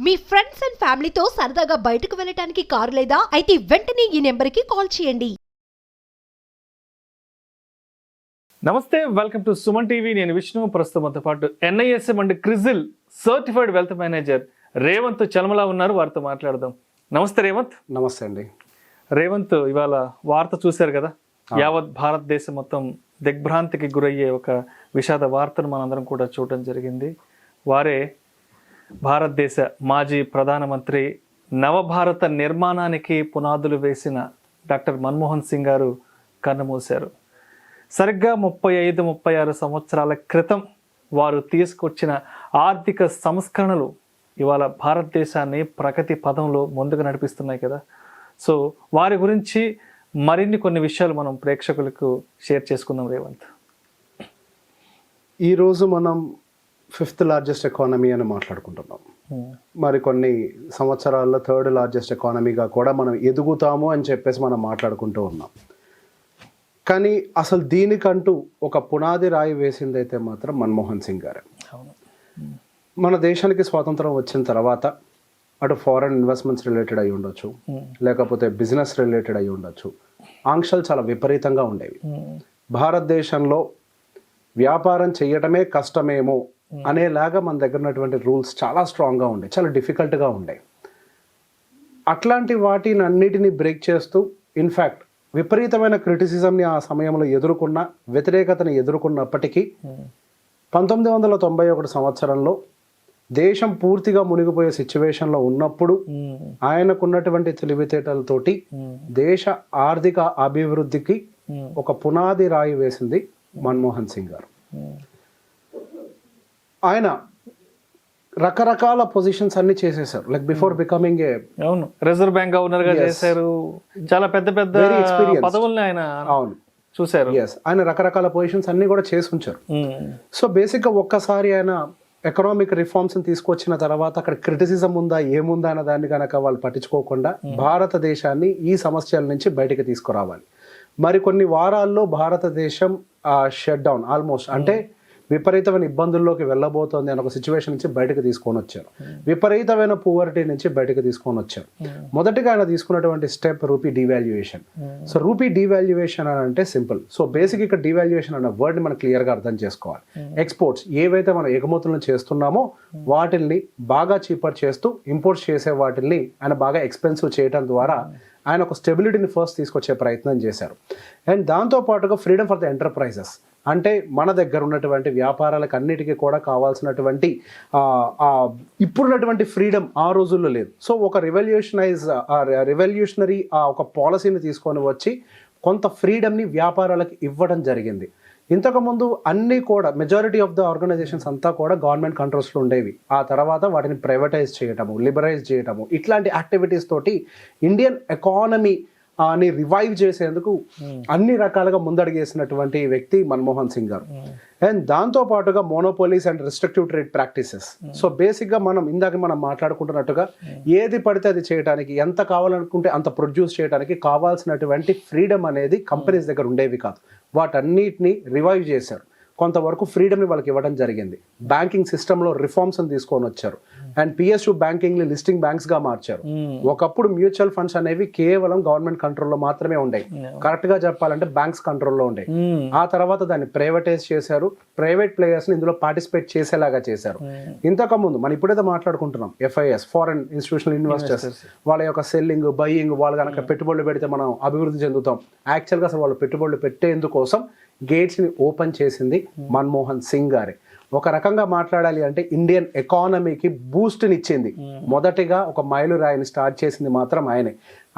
Me friends and ఫ్యామిలీతో సరదాగా బయటకు వెళ్ళటానికి కారు లేదా అయితే వెంటనే ఈ నెంబర్కి కాల్ చేయండి. నమస్తే, వెల్కమ్ టు సుమన్ టీవీ. నేను విష్ణు. ప్రస్తుతంతో పాటు NISM and CRISIL certified wealth manager Revanth Chalamala ఉన్నారు. వారితో మాట్లాడదాం. నమస్తే రేవంత్. నమస్తే అండి. రేవంత్, ఇవాళ వార్త చూశారు కదా, యావత్ భారతదేశం మొత్తం దిగ్భ్రాంతికి గురయ్యే ఒక విషాద వార్తను మనందరం కూడా చూడటం జరిగింది. వారే భారతదేశ మాజీ ప్రధానమంత్రి, నవభారత నిర్మాణానికి పునాదులు వేసిన డాక్టర్ మన్మోహన్ సింగ్ గారు కన్నుమూశారు. సరిగ్గా 35-36 సంవత్సరాల క్రితం వారు తీసుకొచ్చిన ఆర్థిక సంస్కరణలు ఇవాళ భారతదేశాన్ని ప్రగతి పదంలో ముందుకు నడిపిస్తున్నాయి కదా. సో వారి గురించి మరిన్ని కొన్ని విషయాలు మనం ప్రేక్షకులకు షేర్ చేసుకుందాం రేవంత్. ఈరోజు మనం 5th లార్జెస్ట్ ఎకానమీ అని మాట్లాడుకుంటున్నాం. మరి కొన్ని సంవత్సరాల్లో 3rd లార్జెస్ట్ ఎకానమీగా కూడా మనం ఎదుగుతాము అని చెప్పేసి మనం మాట్లాడుకుంటూ ఉన్నాం. కానీ అసలు దీనికంటూ ఒక పునాది రాయి వేసింది అయితే మాత్రం మన్మోహన్ సింగ్ గారే. మన దేశానికి స్వాతంత్రం వచ్చిన తర్వాత అటు ఫారెన్ ఇన్వెస్ట్మెంట్స్ రిలేటెడ్ అయి ఉండొచ్చు, లేకపోతే బిజినెస్ రిలేటెడ్ అయి ఉండొచ్చు, ఆంక్షలు చాలా విపరీతంగా ఉండేవి. భారతదేశంలో వ్యాపారం చేయటమే కష్టమేమో అనేలాగా మన దగ్గర ఉన్నటువంటి రూల్స్ చాలా స్ట్రాంగ్గా ఉండే, చాలా డిఫికల్ట్గా ఉండే. అట్లాంటి వాటిని అన్నిటినీ బ్రేక్ చేస్తూ ఇన్ఫ్యాక్ట్ విపరీతమైన క్రిటిసిజంని ఆ సమయంలో ఎదుర్కొన్న, వ్యతిరేకతని ఎదుర్కొన్నప్పటికీ 1991 సంవత్సరంలో దేశం పూర్తిగా మునిగిపోయే సిచ్యువేషన్లో ఉన్నప్పుడు ఆయనకున్నటువంటి తెలివితేటలతోటి దేశ ఆర్థిక అభివృద్ధికి ఒక పునాది రాయి వేసింది మన్మోహన్ సింగ్ గారు. ఆయన రకరకాల పొజిషన్స్ అన్ని చేసేసారు. Like before becoming a reserve bank governor గా చేశారు. చాలా పెద్ద పెద్ద పదవుల్ని ఆయన చూశారు. ఆయన రకరకాల పొజిషన్స్ అన్ని కూడా చేసి ఉంచారు. సో బేసిక్ గా ఒక్కసారి ఆయన ఎకనామిక్ రిఫార్మ్స్ తీసుకొచ్చిన తర్వాత అక్కడ క్రిటిసిజం ఉందా ఏముందా అన్న దాన్ని కనుక వాళ్ళు పట్టించుకోకుండా భారతదేశాన్ని ఈ సమస్యల నుంచి బయటకు తీసుకురావాలి. మరి కొన్ని వారాల్లో భారతదేశం షట్ డౌన్ ఆల్మోస్ట్, అంటే విపరీతమైన ఇబ్బందుల్లోకి వెళ్ళబోతోంది అని ఒక సిచ్యువేషన్ నుంచి బయటకు తీసుకొని వచ్చారు. విపరీతమైన పువర్టీ నుంచి బయటకు తీసుకొని వచ్చారు. మొదటిగా ఆయన తీసుకున్నటువంటి step rupee devaluation. So rupee devaluation అని అంటే సింపుల్. సో బేసిక్ ఇక్కడ డివాల్యుయేషన్ అన్న వర్డ్ని మనం క్లియర్గా అర్థం చేసుకోవాలి. ఎక్స్పోర్ట్స్ ఏవైతే మనం ఎగుమతులను చేస్తున్నామో వాటిల్ని బాగా చీపర్ చేస్తూ ఇంపోర్ట్స్ చేసే వాటిల్ని ఆయన బాగా ఎక్స్పెన్సివ్ చేయడం ద్వారా ఆయన ఒక స్టెబిలిటీని ఫస్ట్ తీసుకొచ్చే ప్రయత్నం చేశారు. అండ్ దాంతోపాటుగా ఫ్రీడమ్ ఫర్ ద ఎంటర్ప్రైజెస్, అంటే మన దగ్గర ఉన్నటువంటి వ్యాపారాలకు అన్నిటికీ కూడా కావాల్సినటువంటి ఇప్పుడున్నటువంటి ఫ్రీడమ్ ఆ రోజుల్లో లేదు. సో ఒక రెవల్యూషనరీ ఒక పాలసీని తీసుకొని వచ్చి కొంత ఫ్రీడమ్ని వ్యాపారాలకు ఇవ్వడం జరిగింది. ఇంతకుముందు అన్నీ కూడా మెజారిటీ ఆఫ్ ద ఆర్గనైజేషన్స్ అంతా కూడా గవర్నమెంట్ కంట్రోల్స్లో ఉండేవి. ఆ తర్వాత వాటిని ప్రైవేటైజ్ చేయటము, లిబరైజ్ చేయటము, ఇట్లాంటి యాక్టివిటీస్ తోటి ఇండియన్ ఎకానమీ ని రివైవ్ చేసేందుకు అన్ని రకాలుగా ముందడుగేసినటువంటి వ్యక్తి మన్మోహన్ సింగ్ గారు. అండ్ దాంతో పాటుగా monopolies and restrictive trade practices. So బేసిక్గా మనం మాట్లాడుకుంటున్నట్టుగా ఏది పడితే అది చేయడానికి, ఎంత కావాలనుకుంటే అంత ప్రొడ్యూస్ చేయడానికి కావాల్సినటువంటి ఫ్రీడమ్ అనేది కంపెనీస్ దగ్గర ఉండేవి కాదు. వాటన్నిటిని రివైవ్ చేశారు. కొంతవరకు ఫ్రీడమ్ని వాళ్ళకి ఇవ్వడం జరిగింది. బ్యాంకింగ్ సిస్టంలో రిఫార్మ్స్ని తీసుకొని వచ్చారు. అండ్ PSU బ్యాంకింగ్ని లిస్టింగ్ బ్యాంక్స్గా మార్చారు. ఒకప్పుడు మ్యూచువల్ ఫండ్స్ అనేవి కేవలం గవర్నమెంట్ కంట్రోల్లో మాత్రమే ఉండేవి. కరెక్ట్గా చెప్పాలంటే బ్యాంక్స్ కంట్రోల్లో ఉండేవి. ఆ తర్వాత దాన్ని ప్రైవేటైజ్ చేశారు. ప్రైవేట్ ప్లేయర్స్ని ఇందులో పార్టిసిపేట్ చేసేలాగా చేశారు. ఇంతకుముందు మనం ఇప్పుడైతే మాట్లాడుకుంటున్నాం FIS, ఫారెన్ ఇన్స్టిట్యూషనల్ ఇన్వెస్టర్స్, వాళ్ళ యొక్క సెల్లింగ్, బయ్యింగ్, వాళ్ళు కనుక పెట్టుబడులు పెడితే మనం అభివృద్ధి చెందుతాం. యాక్చువల్గా అసలు వాళ్ళు పెట్టుబడులు పెట్టేందుకోసం గేట్స్ని ఓపెన్ చేసింది మన్మోహన్ సింగ్ గారే. ఒక రకంగా మాట్లాడాలి అంటే ఇండియన్ ఎకానమీకి బూస్ట్ని ఇచ్చింది. మొదటిగా ఒక మైలురాయిని స్టార్ట్ చేసింది మాత్రం ఆయనే.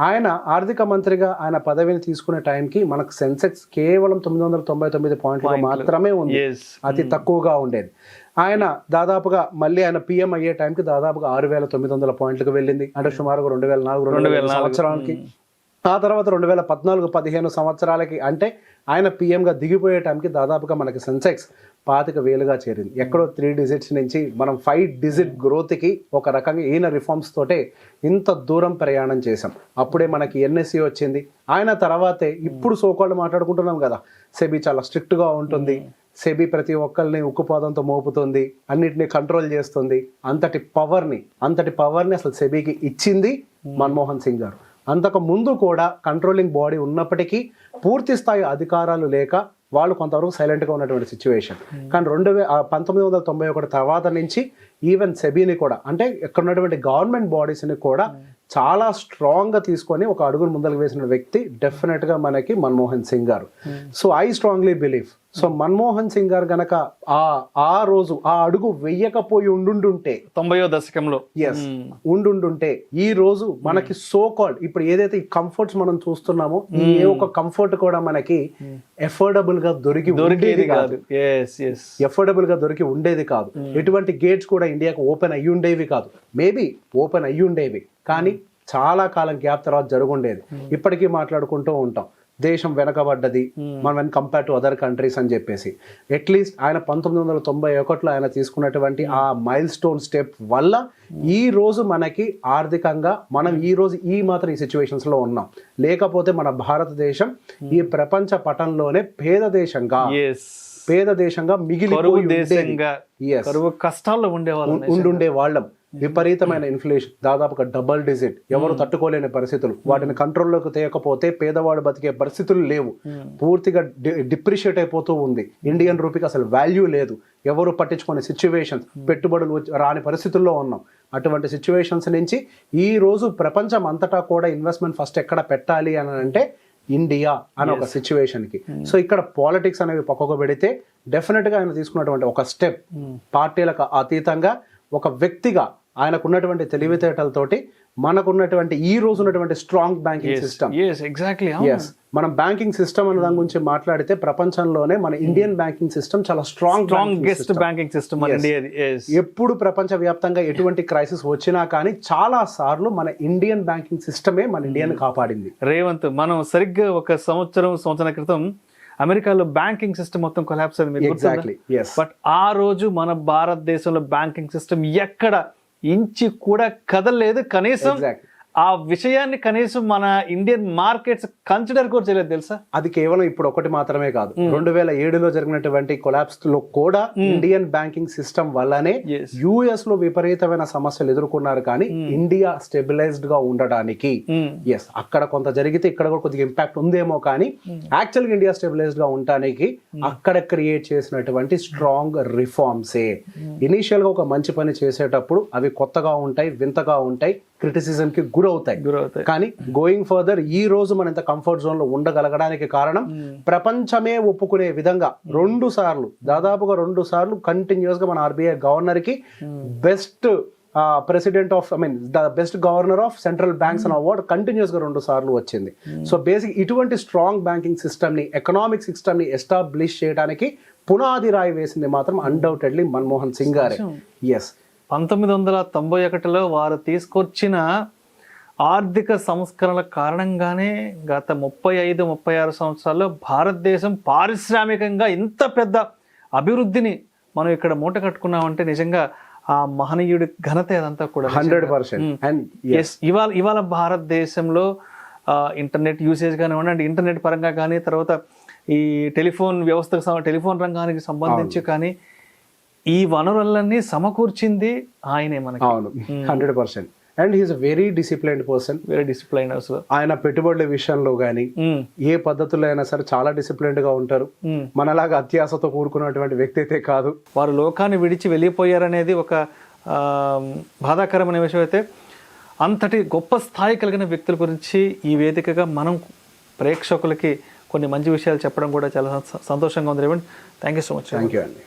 ఆయన ఆర్థిక మంత్రిగా ఆయన పదవిని తీసుకునే టైంకి మనకు సెన్సెక్స్ కేవలం 999 పాయింట్లు మాత్రమే ఉంది, అతి తక్కువగా ఉండేది. ఆయన దాదాపుగా మళ్ళీ ఆయన PM అయ్యే టైంకి దాదాపుగా 6,900 పాయింట్లకు వెళ్ళింది, అంటే సుమారుగా 2004 సంవత్సరానికి. ఆ తర్వాత 2014-15 సంవత్సరాలకి, అంటే ఆయన PMగా దిగిపోయే టైంకి దాదాపుగా మనకి సెన్సెక్స్ 25,000గా చేరింది. ఎక్కడో 3 డిజిట్స్ నుంచి మనం 5 డిజిట్ గ్రోత్కి ఒక రకంగా ఈయన రిఫార్మ్స్ తోటే ఇంత దూరం ప్రయాణం చేసాం. అప్పుడే మనకి NSE వచ్చింది. ఆయన తర్వాతే ఇప్పుడు సోకాళ్ళు మాట్లాడుకుంటున్నాం కదా, సెబీ చాలా స్ట్రిక్ట్గా ఉంటుంది, సెబీ ప్రతి ఒక్కరిని ఉక్కుపాదంతో మోపుతుంది, అన్నిటిని కంట్రోల్ చేస్తుంది. అంతటి పవర్ని అసలు సెబీకి ఇచ్చింది మన్మోహన్ సింగ్ గారు. అంతకు ముందు కూడా కంట్రోలింగ్ బాడీ ఉన్నప్పటికీ పూర్తి స్థాయి అధికారాలు లేక వాళ్ళు కొంతవరకు సైలెంట్గా ఉన్నటువంటి సిచ్యువేషన్. కానీ 1991 తర్వాత నుంచి ఈవెన్ సెబీని కూడా, అంటే ఇక్కడ ఉన్నటువంటి గవర్నమెంట్ బాడీస్ని కూడా చాలా స్ట్రాంగ్గా తీసుకొని ఒక అడుగును ముందరకు వేసిన వ్యక్తి డెఫినెట్గా మనకి మన్మోహన్ సింగ్ గారు. So I strongly believe, so Manmohan Singh గారు గనక ఆ రోజు ఆ అడుగు వెయ్యకపోయి ఉండుంటే 90వ దశకంలో ఉండుంటే ఈ రోజు మనకి సో కాల్డ్ ఇప్పుడు ఏదైతే ఈ కంఫర్ట్స్ మనం చూస్తున్నామో ఈ ఏ ఒక కంఫర్ట్ కూడా మనకి ఎఫోర్డబుల్ గా దొరికి ఉండేది కాదు. ఎటువంటి గేట్స్ కూడా ఇండియాకి ఓపెన్ అయ్యి ఉండేవి కాదు. మేబీ ఓపెన్ అయ్యి ఉండేవి కానీ చాలా కాలం గ్యాప్ తర్వాత జరుగుండేది. ఇప్పటికీ మాట్లాడుకుంటూ ఉంటాం దేశం వెనకబడ్డది మనం కంపేర్ టు అదర్ కంట్రీస్ అని చెప్పేసి. అట్లీస్ట్ ఆయన 1991లో ఆయన తీసుకున్నటువంటి ఆ మైల్ స్టోన్ స్టెప్ వల్ల ఈ రోజు మనకి ఆర్థికంగా మనం ఈ రోజు ఈ సిచ్యువేషన్స్ లో ఉన్నాం. లేకపోతే మన భారతదేశం ఈ ప్రపంచ పటంలోనే పేద దేశంగా మిగిలిపోయి కష్టాల్లో ఉండే వాళ్ళం. విపరీతమైన ఇన్ఫ్లేషన్, దాదాపుగా డబుల్ డిజిట్, ఎవరు తట్టుకోలేని పరిస్థితులు, వాటిని కంట్రోల్లోకి తేయకపోతే పేదవాడు బతికే పరిస్థితులు లేవు. పూర్తిగా డిప్రిషియేట్ అయిపోతూ ఉంది. ఇండియన్ రూపీకి అసలు వాల్యూ లేదు. ఎవరు పట్టించుకునే సిచ్యువేషన్స్, పెట్టుబడులు రాని పరిస్థితుల్లో ఉన్నాం. అటువంటి సిచ్యువేషన్స్ నుంచి ఈ రోజు ప్రపంచం అంతటా కూడా ఇన్వెస్ట్మెంట్ ఫస్ట్ ఎక్కడ పెట్టాలి అని అంటే ఇండియా అనే ఒక సిచ్యువేషన్కి. సో ఇక్కడ పాలిటిక్స్ అనేవి పక్కకు పెడితే డెఫినెట్గా ఆయన తీసుకున్నటువంటి ఒక స్టెప్ పార్టీలకు అతీతంగా ఒక వ్యక్తిగా ఆయనకున్నటువంటి తెలివితేటలతోటి మనకున్నటువంటి ఈ రోజు ఉన్నటువంటి స్ట్రాంగ్ బ్యాంకింగ్ సిస్టమ్. మనం బ్యాంకింగ్ సిస్టమ్ అనే దాని గురించి మాట్లాడితే ప్రపంచంలోనే మన ఇండియన్ బ్యాంకింగ్ సిస్టమ్ చాలా స్ట్రాంగెస్ట్ బ్యాంకింగ్ సిస్టమ్. ఎప్పుడు ప్రపంచ వ్యాప్తంగా ఎటువంటి క్రైసిస్ వచ్చినా కానీ చాలా సార్లు మన ఇండియన్ బ్యాంకింగ్ సిస్టమే మన ఇండియాని కాపాడింది. రేవంత్, మనం సరిగ్గా ఒక సంవత్సరం క్రితం అమెరికాలో బ్యాంకింగ్ సిస్టమ్ మొత్తం కొలాప్స్ అయింది. బట్ ఆ రోజు మన భారతదేశంలో బ్యాంకింగ్ సిస్టమ్ ఎక్కడ ఇంచి కూడా కదలలేదు. కనీసం ఆ విషయాన్ని కనీసం మన ఇండియన్ మార్కెట్స్ కన్సిడర్ కూడా చేయలేదు తెలుసా. అది కేవలం ఇప్పుడు ఒకటి మాత్రమే కాదు, 2007లో జరిగినటువంటి కొలాప్స్ లో కూడా ఇండియన్ బ్యాంకింగ్ సిస్టమ్ వల్లనే యుఎస్ లో విపరీతమైన సమస్యలు ఎదుర్కొన్నారు. కానీ ఇండియా స్టెబిలైజ్డ్ గా ఉండడానికి అక్కడ కొంత జరిగితే ఇక్కడ కూడా కొద్దిగా ఇంపాక్ట్ ఉందేమో, కానీ యాక్చువల్ గా ఇండియా స్టెబిలైజ్డ్ గా ఉండడానికి అక్కడ క్రియేట్ చేసినటువంటి స్ట్రాంగ్ రిఫార్మ్సే. ఇనీషియల్ గా ఒక మంచి పని చేసేటప్పుడు అవి కొత్తగా ఉంటాయి, వింతగా ఉంటాయి, క్రిటిసిజం కి గురవుతాయి. కానీ గోయింగ్ ఫర్దర్ ఈ రోజు మన ఇంత కంఫర్ట్ జోన్ లో ఉండగలగడానికి కారణం ప్రపంచమే ఒప్పుకునే విధంగా దాదాపుగా రెండు సార్లు కంటిన్యూస్ గా మన ఆర్బీఐ గవర్నర్ కి best president of the best governor of central banks అనే అవార్డు కంటిన్యూస్ గా 2 సార్లు వచ్చింది. సో బేసిక్ ఇటువంటి స్ట్రాంగ్ బ్యాంకింగ్ సిస్టమ్ ని, ఎకనామిక్ సిస్టమ్ ని ఎస్టాబ్లిష్ చేయడానికి పునాది రాయి వేసింది మాత్రం అన్డౌటెడ్లీ మన్మోహన్ సింగ్ గారే. 1991లో వారు తీసుకొచ్చిన ఆర్థిక సంస్కరణల కారణంగానే గత 35-36 సంవత్సరాల్లో భారతదేశం పారిశ్రామికంగా ఇంత పెద్ద అభివృద్ధిని మనం ఇక్కడ మూట కట్టుకున్నామంటే నిజంగా ఆ మహనీయుడి ఘనత అదంతా కూడా 100%. ఇవాళ భారతదేశంలో ఇంటర్నెట్ యూసేజ్ కానివ్వండి, ఇంటర్నెట్ పరంగా కానీ, తర్వాత ఈ టెలిఫోన్ రంగానికి సంబంధించి కానీ ఈ వనరులన్నీ సమకూర్చింది ఆయనే మనకి. అవును, 100%. And he is very disciplined person. ఆయన పెట్టుబడుల విషయంలో కానీ ఏ పద్ధతుల్లో అయినా సరే చాలా డిసిప్లైన్డ్ గా ఉంటారు. మనలాగా అత్యాశతో కూడుకున్నటువంటి వ్యక్తి అయితే కాదు. వారు లోకాన్ని విడిచి వెళ్ళిపోయారనేది ఒక బాధాకరమైన విషయం అయితే, అంతటి గొప్ప స్థాయి కలిగిన వ్యక్తుల గురించి ఈ వేదికగా మనం ప్రేక్షకులకి కొన్ని మంచి విషయాలు చెప్పడం కూడా చాలా సంతోషంగా ఉంది. Revanth, thank you so much. Thank you అండి.